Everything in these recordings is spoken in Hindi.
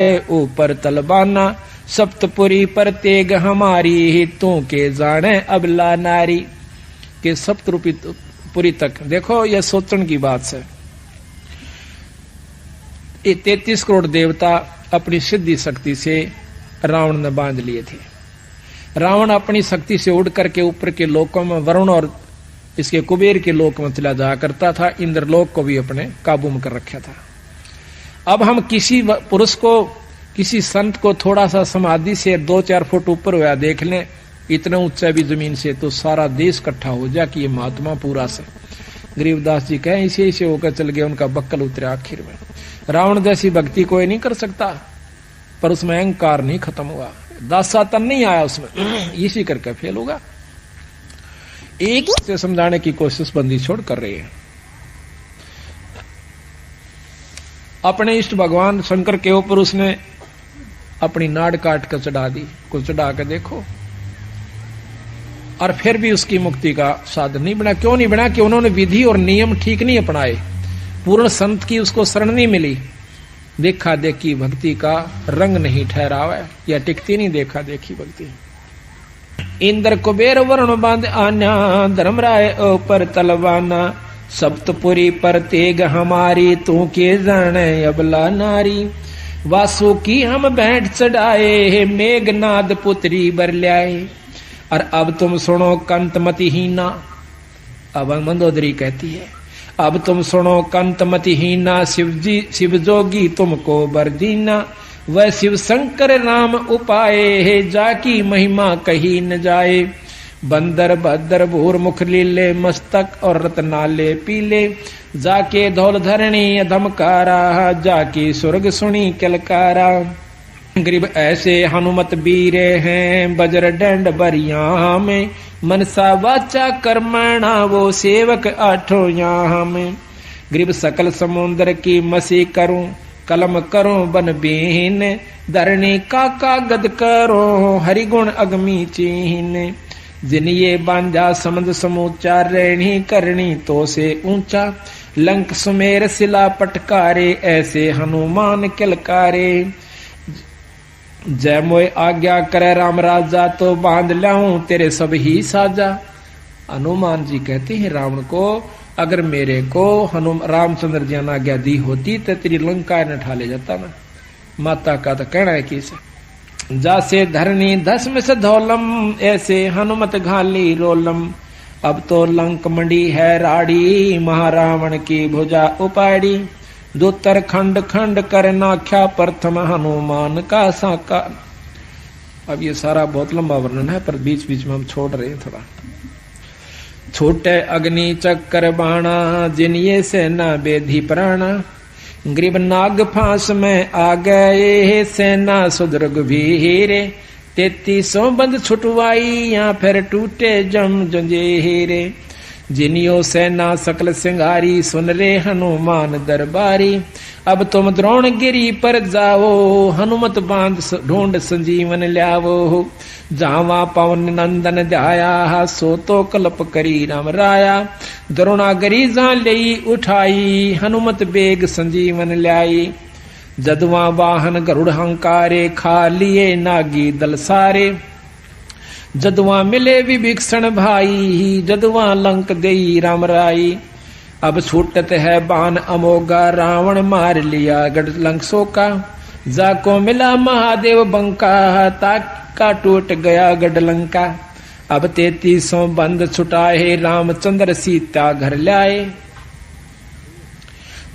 ऊपर तलबाना सप्तपुरी पर तेग हमारी तू के जाने अबला नारी के सप्तपुरी तक। देखो यह सोचन की बात है। ये 33 करोड़ देवता अपनी सिद्धि शक्ति से रावण ने बांध लिए थे। रावण अपनी शक्ति से उड़ करके ऊपर के लोकों में वरुण और इसके कुबेर के लोक में चला जाया करता था। इंद्रलोक को भी अपने काबू में कर रखा था। अब हम किसी पुरुष को, किसी संत को थोड़ा सा समाधि से 2-4 फुट ऊपर हुआ देख लें, इतना ऊंचा भी जमीन से, तो सारा देश इकट्ठा हो जाए कि ये महात्मा पूरा से। गरीबदास जी कहें इसे इसे होकर चल गए, उनका बक्कल उतरा आखिर में। रावण जैसी भक्ति कोई नहीं कर सकता, पर उसमें अहंकार नहीं खत्म हुआ, दासातन नहीं आया उसमें, इसी करके फेल होगा। एक से समझाने की कोशिश बंदी छोड़ कर रही है। अपने इष्ट भगवान शंकर के ऊपर उसने अपनी नाड़ काट कर चढ़ा दी, कुछ चढ़ा कर देखो, और फिर भी उसकी मुक्ति का साधन नहीं बना। क्यों नहीं बना? कि उन्होंने विधि और नियम ठीक नहीं अपनाए, पूर्ण संत की उसको शरण नहीं मिली, देखा देखी भक्ति का रंग नहीं ठहरावा, या टिकती नहीं देखा देखी भक्ति। इंद्र कुबेर वरुण बांध आन्या धर्मराय ऊपर तलवाना सप्तपुरी पर तेग हमारी तू के जाने अबला नारी। वासु की हम भेंट चढ़ाए मेघनाद पुत्री बर ल्याए। और अब तुम सुनो कंतमति हीना। अब मंदोदरी कहती है अब तुम सुनो कंतमति हीना, शिवजी शिव जोगी तुमको बर दीना। वह शिव शंकर राम उपाए जाकी महिमा कही न जाए। बंदर भद्र भूर मुख लीले मस्तक और रत्नाले पीले। जाके धौल धरणी धमकारा जाकी स्वर्ग सुनी कलकारा। गरीब ऐसे हनुमत बीरे हैं बजर डंड बरिया में। मनसा वाचा कर्मणा वो सेवक आठों यहाँ में। गरीब सकल समुद्र की मसी करूं कलम करूं बन बीन। धरणी का कागद करो हरिगुण अगमी चीन। जिन ये बांझा समझ समूचा रहनी करनी तो से ऊंचा। लंक सुमेर सिला पटकारे ऐसे हनुमान किलकारे। जय मोय आज्ञा करे राम राजा तो बांध लाऊं तेरे सब ही साजा। हनुमान जी कहते हैं रावण को, अगर मेरे को रामचंद्र जी ने आज्ञा दी होती तो तेरी लंका न ठा ले जाता ना। माता का तो कहना है कि जासे धरनी धस्म से धौलम ऐसे हनुमत घाली रोलम। अब तो लंक मंडी है राड़ी महारावण की भुजा उपाड़ी। दूतर खंड खंड कर नाख्या प्रथम हनुमान का साका। अब ये सारा बहुत लंबा वर्णन है, पर बीच बीच में हम छोड़ रहे हैं थोड़ा। छोटे अग्नि चक्कर बाणा जिन ये सेना बेधी प्राणा। ग्रीब नाग फांस में आ गए सेना सुदर्ग भीरे। 3300 बंद छुटवाई या फिर टूटे जम जंजीरे। जिनियो सेना सकल सिंगारी सुन रे हनुमान दरबारी। अब तुम द्रोणगिरी पर जाओ हनुमत बांध ढूंढ संजीवन ल्यावो। जावा पवन नंदन ध्याया सो तो कल्प करी राम राया। द्रोणागिरी जा लई उठाई हनुमत बेग संजीवन ल्याई। जदवा वाहन गरुड़ हंकारे खा लिए नागी दल सारे। जदवा मिले विभीषण भाई जदवा लंक देई राम राई। अब छूटत है बाण अमोगा रावण मार लिया गढ़ लंक सोका। जाको मिला महादेव बंका ताका टूट गया गढ़ लंका। अब 3300 बंद छुटाए रामचंद्र सीता घर लाए।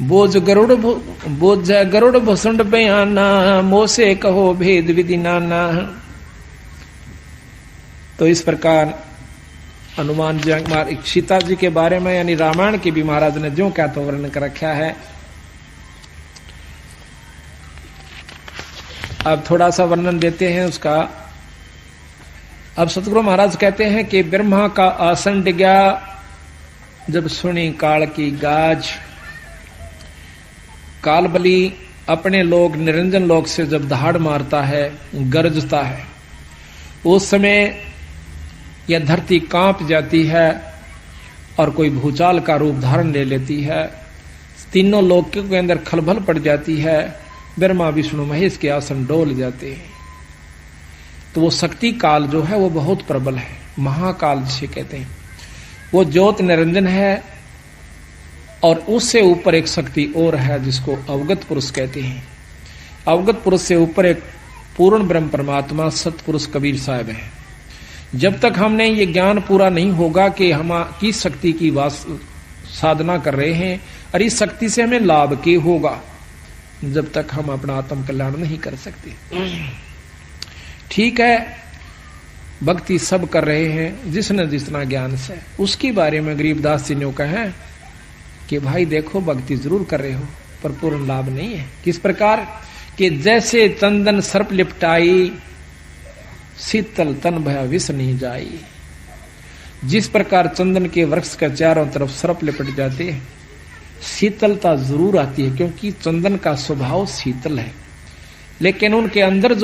बोझ गरुड़ भुसुंड बयाना मोसे कहो भेद विधि नाना। तो इस प्रकार हनुमान जी सीता जी के बारे में यानी रामायण के भी महाराज ने जो क्या तो वर्णन कर रखा है। अब थोड़ा सा वर्णन देते हैं उसका। अब सतगुरु महाराज कहते हैं कि ब्रह्मा का आसन डिगा जब सुनी काल की गाज। कालबली अपने लोग निरंजन लोक से जब दहाड़ मारता है गरजता है, उस समय यह धरती कांप जाती है और कोई भूचाल का रूप धारण ले लेती है। तीनों लोकों के अंदर खलबल पड़ जाती है। ब्रह्मा विष्णु महेश के आसन डोल जाते हैं। तो वो शक्ति काल जो है वो बहुत प्रबल है, महाकाल जिसे कहते हैं। वो ज्योत निरंजन है, और उससे ऊपर एक शक्ति और है जिसको अवगत पुरुष कहते हैं। अवगत पुरुष से ऊपर एक पूर्ण ब्रह्म परमात्मा सतपुरुष कबीर साहब है। जब तक हमने ये ज्ञान पूरा नहीं होगा कि हम किस शक्ति की साधना कर रहे हैं और इस शक्ति से हमें लाभ क्या होगा, जब तक हम अपना आत्म कल्याण नहीं कर सकते। ठीक है, भक्ति सब कर रहे हैं जिसने जितना ज्ञान से, उसके बारे में गरीबदास जी ने कहा कि भाई देखो भक्ति जरूर कर रहे हो पर पूर्ण लाभ नहीं है। किस प्रकार कि जैसे चंदन सर्प लिपटाई, शीतल तन भय विष नहीं जाई। जिस प्रकार चंदन के वृक्ष के चारों तरफ सर्प लिपट जाते हैं, शीतलता जरूर आती है क्योंकि चंदन का स्वभाव शीतल है, लेकिन उनके अंदर जो